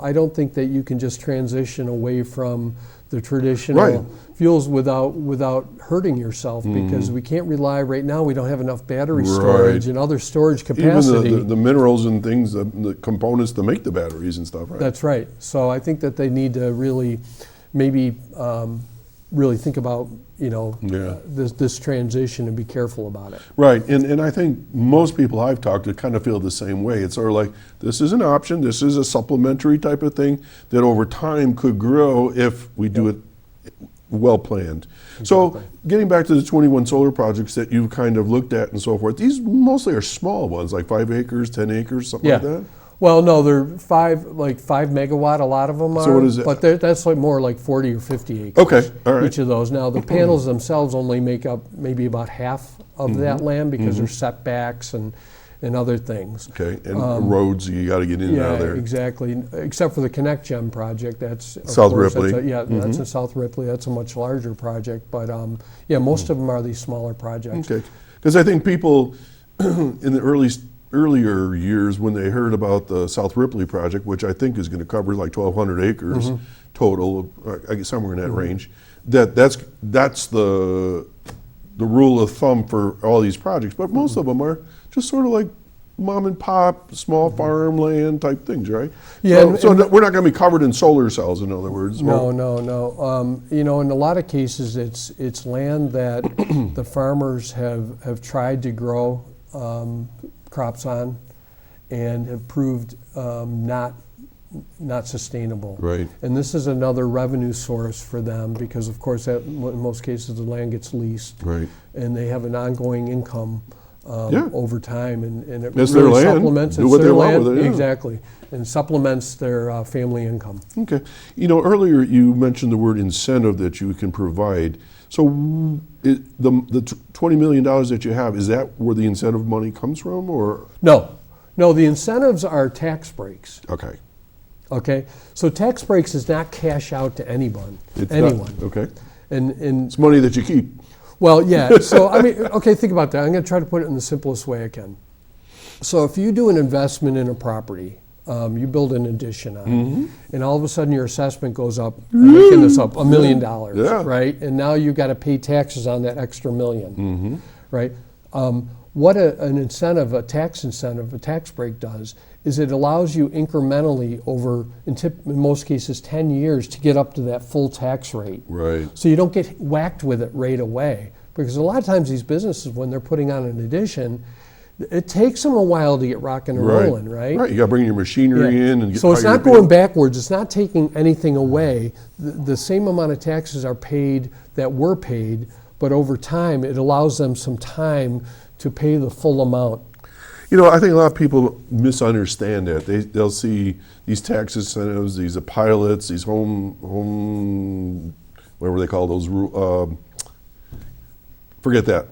I don't think that you can just transition away from the traditional fuels without hurting yourself, because we can't rely right now. We don't have enough battery storage and other storage capacity. Even the minerals and things, the components to make the batteries and stuff, right? That's right. So I think that they need to really, maybe really think about this transition and be careful about it. Right, and I think most people I've talked to kind of feel the same way. It's sort of like, this is an option, this is a supplementary type of thing that over time could grow if we do it well planned. Exactly. So getting back to the 21 solar projects that you've kind of looked at and so forth, these mostly are small ones, like 5 acres, 10 acres, something like that? Well, no, they're 5 megawatt. A lot of them are. So what is it? But that's like more like 40 or 50 acres. Okay, all right. Each of those. Now the panels themselves only make up maybe about half of that land, because there's setbacks and other things. Okay, and roads, you got to get in and out of there. Yeah, exactly. Except for the Connect Gem project, that's South Ripley. That's in South Ripley. That's a much larger project, but most of them are these smaller projects. Okay, because I think people in the earlier years, when they heard about the South Ripley project, which I think is going to cover like 1,200 acres total, I guess somewhere in that range, that's the rule of thumb for all these projects. But most of them are just sort of like mom and pop, small farmland type things, right? Yeah. So we're not going to be covered in solar cells, in other words. No. In a lot of cases, it's land that the farmers have tried to grow crops on, and have proved not sustainable. Right. And this is another revenue source for them, because of course in most cases the land gets leased. Right. And they have an ongoing income over time, and it It's really their land. supplements Do what they want land. with it, yeah. Exactly, and supplements their family income. Okay. Earlier you mentioned the word incentive that you can provide. So the $20 million that you have, is that where the incentive money comes from, or? No, the incentives are tax breaks. Okay. Okay, so tax breaks is not cash out to anyone. Okay. And it's money that you keep. Well, yeah. So okay, think about that. I'm going to try to put it in the simplest way I can. So if you do an investment in a property, you build an addition on it, and all of a sudden your assessment goes up, I'm making this up, $1 million, right? And now you've got to pay taxes on that extra $1 million, right? What an incentive, a tax incentive, a tax break does is it allows you incrementally over, in most cases, 10 years to get up to that full tax rate. Right. So you don't get whacked with it right away. Because a lot of times these businesses, when they're putting on an addition, it takes them a while to get rocking and rolling, right? Right, you got to bring your machinery in and get. So it's not going backwards, it's not taking anything away. The same amount of taxes are paid that were paid, but over time it allows them some time to pay the full amount. I think a lot of people misunderstand that. They'll see these tax incentives, these pilots, these home, whatever they call those. Forget that.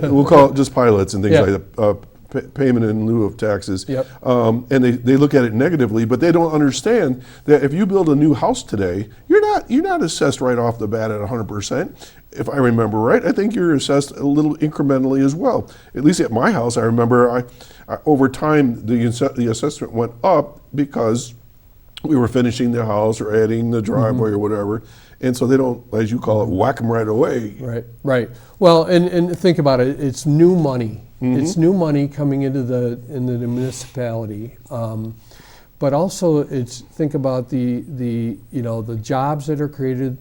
We'll call it just pilots and things like that. Payment in lieu of taxes. Yep. And they look at it negatively, but they don't understand that if you build a new house today, you're not assessed right off the bat at 100%. If I remember right, I think you're assessed a little incrementally as well. At least at my house, I remember I over time the assessment went up because we were finishing the house or adding the driveway or whatever. And so they don't, as you call it, whack them right away. Right. Well, and think about it. It's new money. It's new money coming into the municipality. But also, think about the jobs that are created,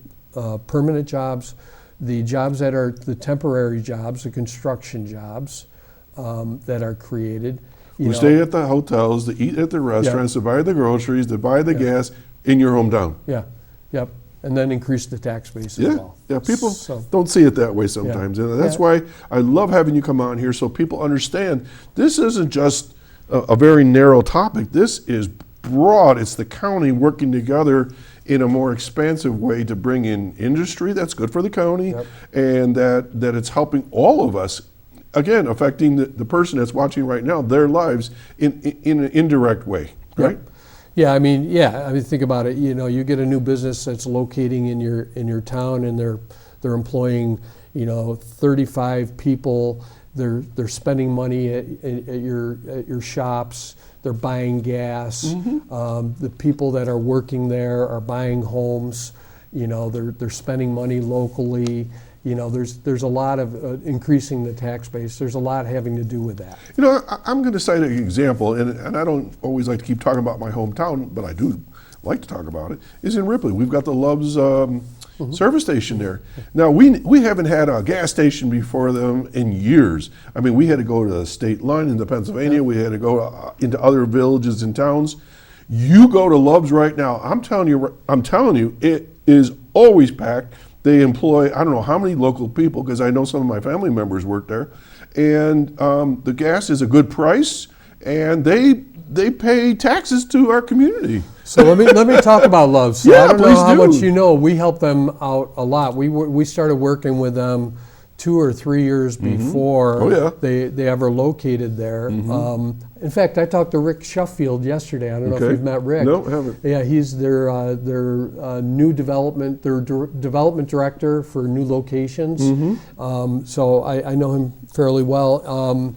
permanent jobs, the jobs that are the temporary jobs, the construction jobs that are created. We stay at the hotels, to eat at the restaurants, to buy the groceries, to buy the gas in your hometown. Yep. And then increase the tax base as well. Yeah, people don't see it that way sometimes. And that's why I love having you come on here so people understand this isn't just a very narrow topic. This is broad. It's the county working together in a more expansive way to bring in industry that's good for the county, and that it's helping all of us, again, affecting the person that's watching right now, their lives in an indirect way, right? Yeah, I mean, think about it. You know, you get a new business that's locating in your town, and they're employing, 35 people. They're spending money at your shops. They're buying gas. The people that are working there are buying homes. They're spending money locally. There's a lot of increasing the tax base. There's a lot having to do with that. I'm going to cite an example, and I don't always like to keep talking about my hometown, but I do like to talk about it, is in Ripley. We've got the Love's service station there. Now, we haven't had a gas station before them in years. I mean, we had to go to the state line into Pennsylvania. We had to go into other villages and towns. You go to Love's right now, I'm telling you, it is always packed. They employ, I don't know how many local people, because I know some of my family members work there. And the gas is a good price, and they pay taxes to our community. So let me talk about Love's. So Yeah, I don't know please how do. much you know. We help them out a lot. We started working with them 2 or 3 years before they ever located there. In fact, I talked to Rick Sheffield yesterday. I don't know if you've met Rick. No, I haven't. Yeah, he's their new development, their development director for new locations. So I know him fairly well.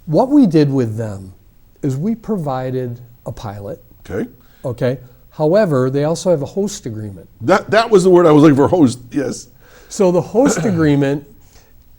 What we did with them is we provided a pilot. Okay. However, they also have a host agreement. That was the word I was looking for, host, yes. So the host agreement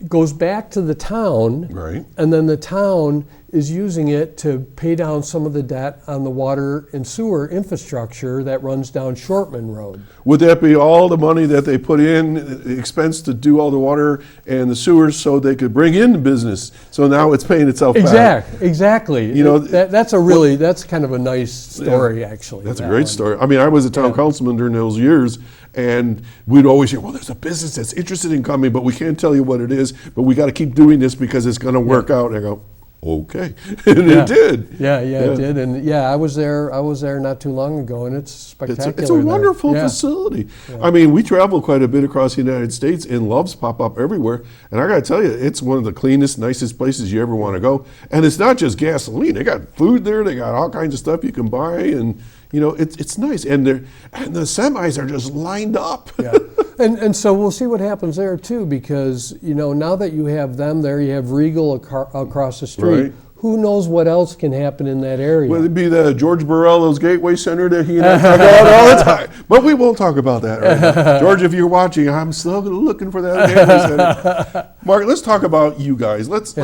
goes back to the town, Right. and then the town is using it to pay down some of the debt on the water and sewer infrastructure that runs down Shortman Road. Would that be all the money that they put in, the expense to do all the water and the sewers so they could bring in the business? So now it's paying itself back. Exactly. That's kind of a nice story, actually. That's a that great one. story. I mean, I was a town councilman during those years, and we'd always hear, well, there's a business that's interested in coming, but we can't tell you what it is, but we got to keep doing this because it's going to work out. And I go, okay. And it did. Yeah, it did. And I was there not too long ago, and it's spectacular. It's a wonderful there. facility. I mean, we travel quite a bit across the United States, and Loves pop up everywhere. And I got to tell you, it's one of the cleanest, nicest places you ever want to go. And it's not just gasoline. They got food there. They got all kinds of stuff you can buy, and it's nice. And the semis are just lined up. Yeah. And so we'll see what happens there too, because now that you have them there, you have Regal across the street. Right. Who knows what else can happen in that area? Well, it'd be the George Borello's Gateway Center that he and I talk about all the time. But we won't talk about that right now. George, if you're watching, I'm still looking for that Gateway Center. Mark, let's talk about you guys. Let's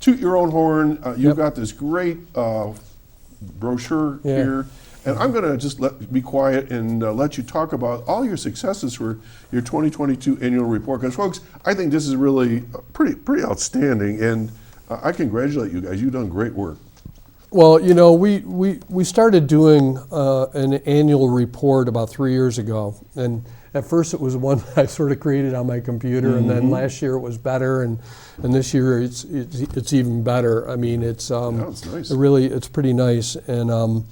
toot your own horn. You've got this great brochure here. And I'm going to just be quiet and let you talk about all your successes for your 2022 annual report. Because, folks, I think this is really pretty outstanding, and I congratulate you guys. You've done great work. Well, we started doing an annual report about 3 years ago, and at first it was one I sort of created on my computer, and then last year it was better, and this year it's even better. I mean, it's nice. It's pretty nice, and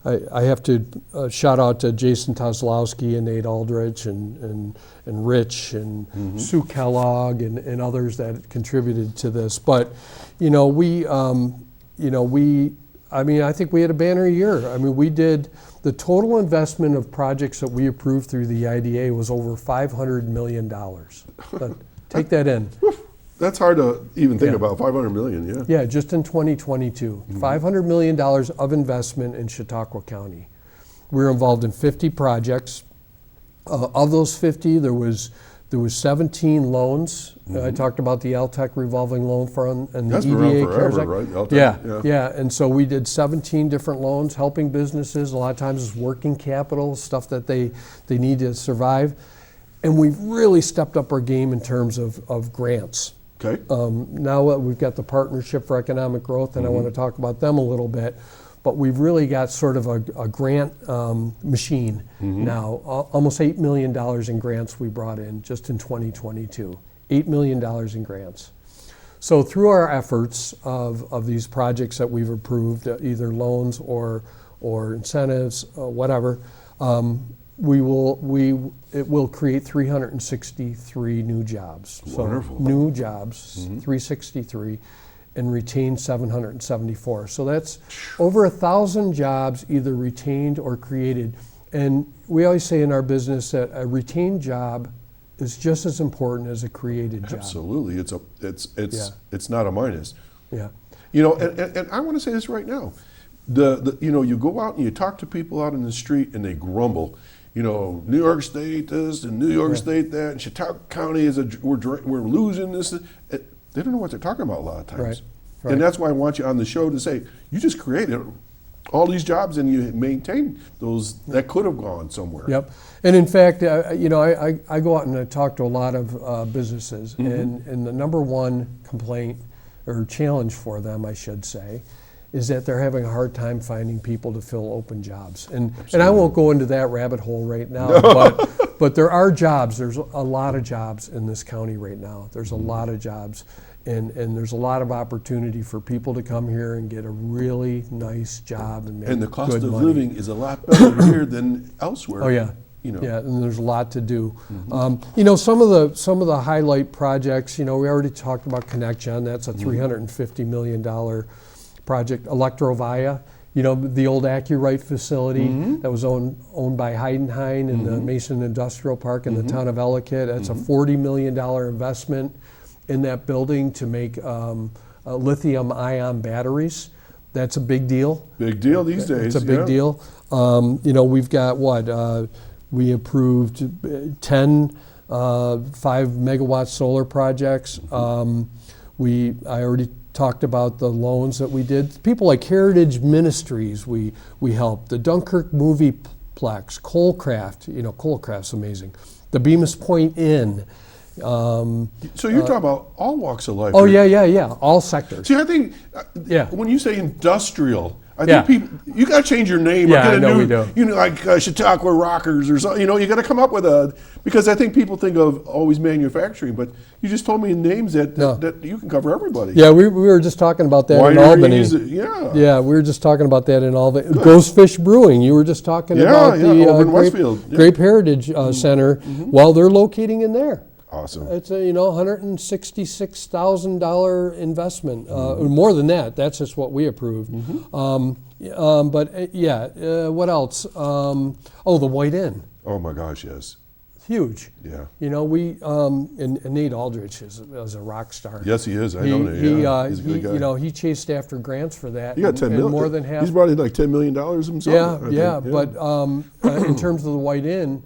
I have to shout out to Jason Toslowski and Nate Aldrich and Rich and Sue Kellogg and others that contributed to this. But I think we had a banner year. I mean, we did the total investment of projects that we approved through the IDA was over $500 million. Take that in. That's hard to even think about, 500 million, yeah. Yeah, just in 2022. $500 million of investment in Chautauqua County. We were involved in 50 projects. Of those 50, there was 17 loans. I talked about the LTEC revolving loan fund and the That's been around EDA forever, CARES Act. right? LTEC, Yeah. And so we did 17 different loans helping businesses. A lot of times it's working capital, stuff that they need to survive. And we've really stepped up our game in terms of grants. Okay. Now we've got the Partnership for Economic Growth, and I want to talk about them a little bit. But we've really got sort of a grant machine now. Almost $8 million in grants we brought in just in 2022. $8 million in grants. So through our efforts of these projects that we've approved, either loans or or incentives, whatever, it will create 363 new jobs. Wonderful. So new jobs, 363, and retain 774. So that's over 1,000 jobs either retained or created. And we always say in our business that a retained job is just as important as a created job. Absolutely. It's not a minus. Yeah. You know, and I want to say this right now. You know, you go out and you talk to people out in the street and they grumble. You know, New York State this and New York State that, and Chautauqua County we're losing this. They don't know what they're talking about a lot of times. Right. And that's why I want you on the show to say, you just created all these jobs and you maintain those that could have gone somewhere. Yep. And in fact, you know, I go out and I talk to a lot of businesses, and the number one complaint or challenge for them, I should say, is that they're having a hard time finding people to fill open jobs. And I won't go into that rabbit hole right now, but there are jobs. There's a lot of jobs in this county right now. There's a lot of jobs. And there's a lot of opportunity for people to come here and get a really nice job and make And the cost good of money. living is a lot better here than elsewhere. Oh yeah, You know. yeah, and there's a lot to do. You know, some of the highlight projects. You know, we already talked about ConnectGen. That's a $350 million project. Electrovia. You know, the old Accurite facility that was owned by Heidenhain in the Mason Industrial Park in the town of Ellicott. That's a $40 million investment in that building to make lithium-ion batteries. That's a big deal. Big deal these days. It's a big deal. You know, we've got we approved 10 5-megawatt solar projects. I already talked about the loans that we did. People like Heritage Ministries, we helped. The Dunkirk Movieplex, Coalcraft, you know, Coalcraft's amazing. The Bemis Point Inn. So you're talking about all walks of life. Oh here. yeah, all sectors. See, I think Yeah. when you say industrial, I Yeah. think people, you got to change your name. Yeah, or get a I know new, we do. You know, like Chautauqua Rockers or something. You know, you got to come up with because I think people think of always manufacturing, but you just told me names that you can cover everybody. Yeah, we were just talking about that in Wineries, Albany. Yeah, we were just talking about that in Albany. Ghost Fish Brewing, you were just talking about the over in Westfield. Yeah. Grape Heritage Center. Well, they're locating in there. Awesome. It's a $166,000 investment, more than that. That's just what we approved. What else? The White Inn, Oh my gosh, yes. huge. Yeah. You know, and Nate Aldrich is a rock star. Yes, he is. I know that. Yeah. He's a good guy. You know, he chased after grants for that. He got 10 and million. more than half. He's brought in like $10 million himself. I think. But in terms of the White Inn,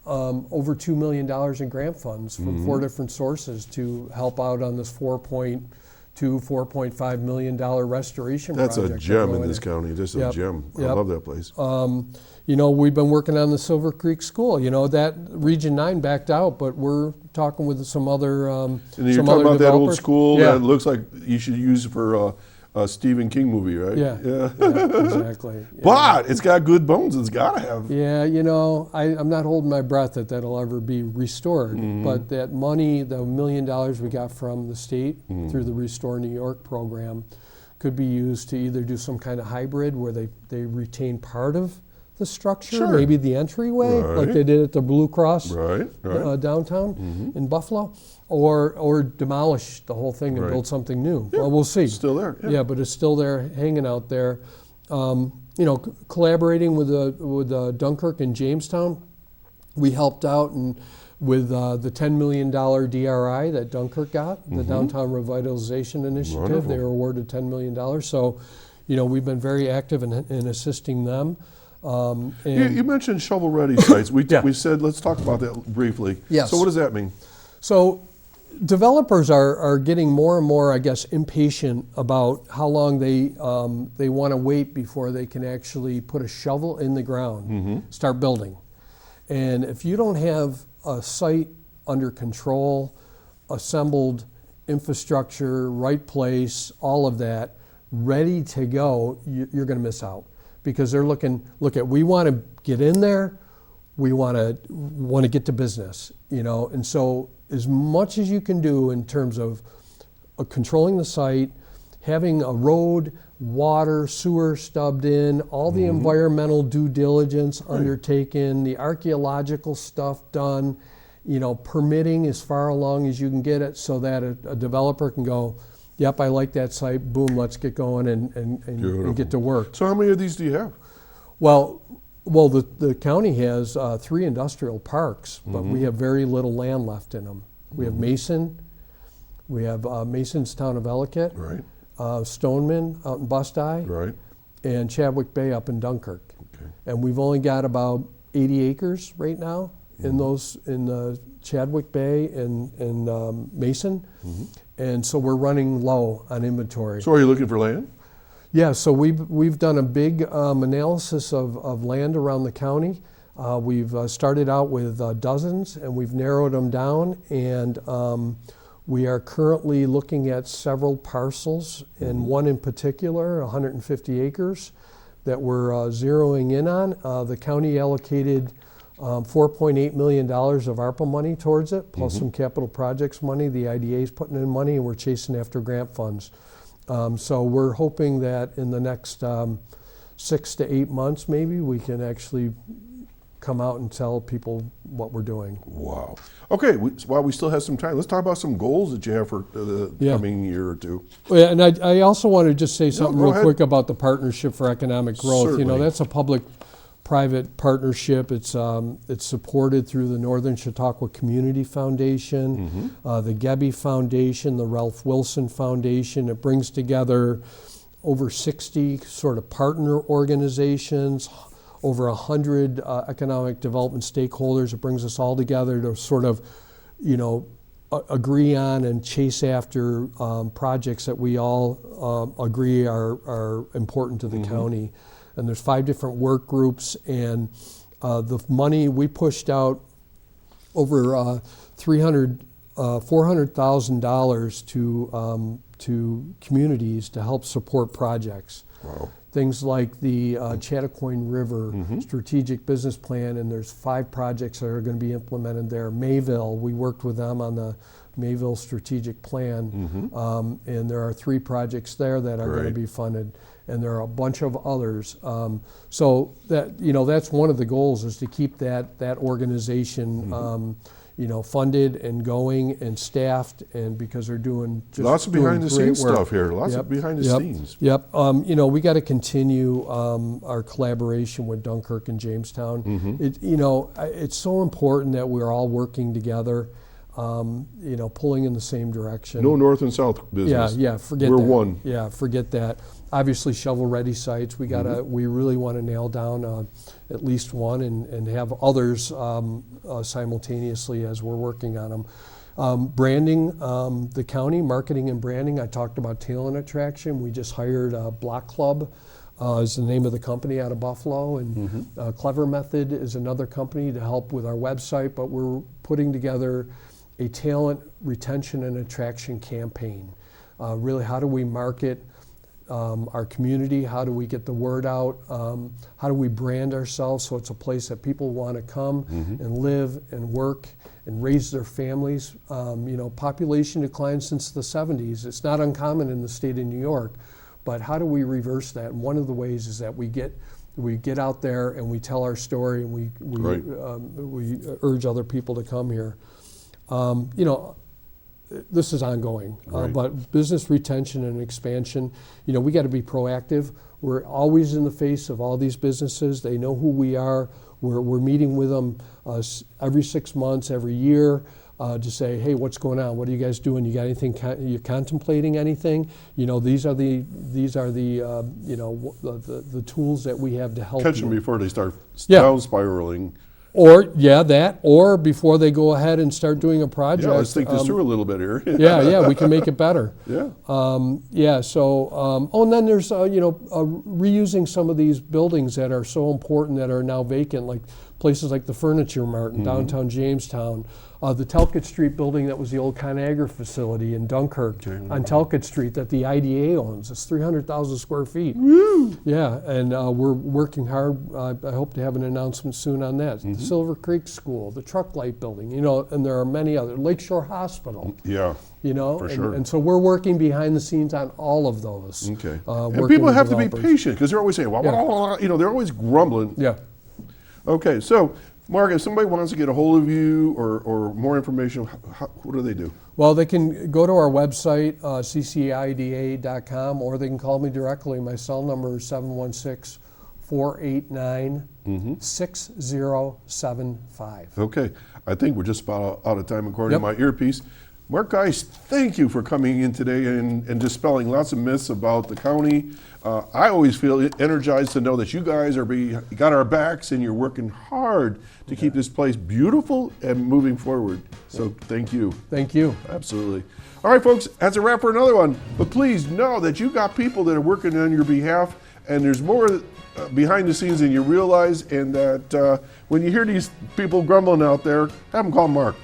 over $2 million in grant funds from 4 different sources to help out on this $4.5 million restoration That's project. a gem in this county. Just a gem. I love that place. You know, we've been working on the Silver Creek School. You know, that Region 9 backed out, but we're talking with some other And you're talking about that old school Yeah. that looks like you should use for a Stephen King movie, right? Yeah, exactly. Yeah. But it's got good bones. It's got to have. Yeah, you know, I'm not holding my breath that that'll ever be restored. But that money, the $1 million we got from the state through the Restore New York program, could be used to either do some kind of hybrid where they retain part of the structure, Sure. maybe the entryway, like Right. they did at the Blue Cross Right. downtown in Buffalo, or demolish the whole thing and Right. build something new. Well, we'll see. Still there. Yeah, but it's still there, hanging out there. You know, collaborating with Dunkirk and Jamestown, we helped out with the $10 million DRI that Dunkirk got, the Downtown Revitalization Initiative. Wonderful. They were awarded $10 million. So, you know, we've been very active in assisting them. You mentioned shovel-ready sites. We said let's talk about that briefly. Yes. So what does that mean? So developers are getting more and more, I guess, impatient about how long they want to wait before they can actually put a shovel in the ground, start building. And if you don't have a site under control, assembled infrastructure, right place, all of that, ready to go, you're going to miss out. Because they're we want to get in there, we want to get to business, you know. And so as much as you can do in terms of controlling the site, having a road water, sewer stubbed in, all the environmental due diligence undertaken, the archaeological stuff done, permitting as far along as you can get it so that a developer can go, yep, I like that site, boom, let's get going and get to work. So how many of these do you have? Well, the county has 3 industrial parks, but we have very little land left in them. We have Mason, we have Mason's town of Ellicott, Right. Stoneman out in Bust-Eye, Right. and Chadwick Bay up in Dunkirk. Okay. And we've only got about 80 acres right now in Chadwick Bay and Mason, and so we're running low on inventory. So are you looking for land? Yeah, so we've done a big analysis of land around the county. We've started out with dozens, and we've narrowed them down, and we are currently looking at several parcels, and one in particular, 150 acres, that we're zeroing in on. The county allocated $4.8 million of ARPA money towards it, plus some capital projects money. The IDA is putting in money, and we're chasing after grant funds. So we're hoping that in the next 6 to 8 months, maybe, we can actually come out and tell people what we're doing. Wow. Okay, while we still have some time, let's talk about some goals that you have for the coming year or two. Yeah, and I also want to just say something go real ahead. quick about the Partnership for Economic Growth. Certainly. That's a public-private partnership. It's supported through the Northern Chautauqua Community Foundation, the Gebby Foundation, the Ralph Wilson Foundation. It brings together over 60 sort of partner organizations, over 100 economic development stakeholders. It brings us all together to sort of, agree on and chase after projects that we all agree are important to the county. And there's 5 different work groups, and the money we pushed out over $400,000 to communities to help support projects. Wow. Things like the Chautauqua River Strategic Business Plan, and there's 5 projects that are going to be implemented there. Mayville, we worked with them on the Mayville Strategic Plan, and there are 3 projects there that are going to be funded, and there are a bunch of others. So that that's one of the goals, is to keep that organization funded and going and staffed, and because they're doing just Lots of behind the great scenes work. stuff here. Lots of behind the scenes. Yep. We got to continue our collaboration with Dunkirk and Jamestown. It's so important that we're all working together, pulling in the same direction. No north and south business. Yeah, forget We're that. one. Yeah, forget that. Obviously, shovel-ready sites. We really want to nail down at least one and have others simultaneously as we're working on them. Branding, the county, marketing and branding. I talked about talent attraction. We just hired Block Club. Is the name of the company out of Buffalo, and Clever Method is another company to help with our website, but we're putting together a talent retention and attraction campaign. Really, how do we market our community? How do we get the word out? How do we brand ourselves so it's a place that people want to come and live and work and raise their families? Population decline since the 70s. It's not uncommon in the state of New York, but how do we reverse that? And one of the ways is that we get out there and we tell our story, and we urge other people to come here. This is ongoing, but business retention and expansion, we got to be proactive. We're always in the face of all these businesses. They know who we are. We're meeting with them every 6 months, every year, to say, hey, what's going on? What are you guys doing? You got anything? You contemplating anything? These are the tools that we have to help Catch you. them before they start down spiraling. Or before they go ahead and start doing a project. Yeah, let's think this through a little bit here. We can make it better. Yeah. And then there's reusing some of these buildings that are so important that are now vacant, like places like the Furniture Mart in downtown Jamestown, the Talcott Street building that was the old ConAgra facility in Dunkirk on Talcott Street that the IDA owns. It's 300,000 square feet. Woo! Yeah, and we're working hard. I hope to have an announcement soon on that. The Silver Creek School, the Truck Light Building, you know, and there are many other. Lakeshore Hospital. Yeah. You know, For and, sure. and so we're working behind the scenes on all of those. Okay. working And people with have to be developers. patient because they're always saying, well, you know, they're always grumbling. Yeah. Okay, so Mark, if somebody wants to get a hold of you or more information, what do they do? Well, they can go to our website, ccida.com, or they can call me directly. My cell number is 716-489-6075. Okay, I think we're just about out of time according to Yep. my earpiece. Mark Geise, thank you for coming in today and dispelling lots of myths about the county. I always feel energized to know that you guys got our backs and you're working hard to keep this place beautiful and moving forward. So thank you. Thank you. Absolutely. All right, folks, that's a wrap for another one. But please know that you got people that are working on your behalf, and there's more behind the scenes than you realize, and that when you hear these people grumbling out there, have them call Mark.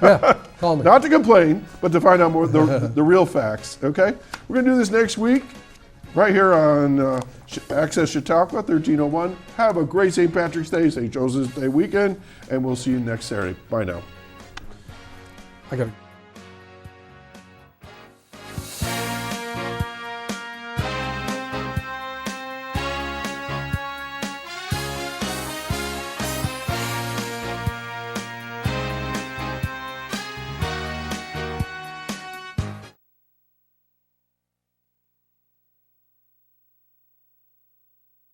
Yeah, call me. Not to complain, but to find out more the real facts, okay? We're going to do this next week right here on Access Chautauqua, 1301. Have a great St. Patrick's Day, St. Joseph's Day weekend, and we'll see you next Saturday. Bye now. I got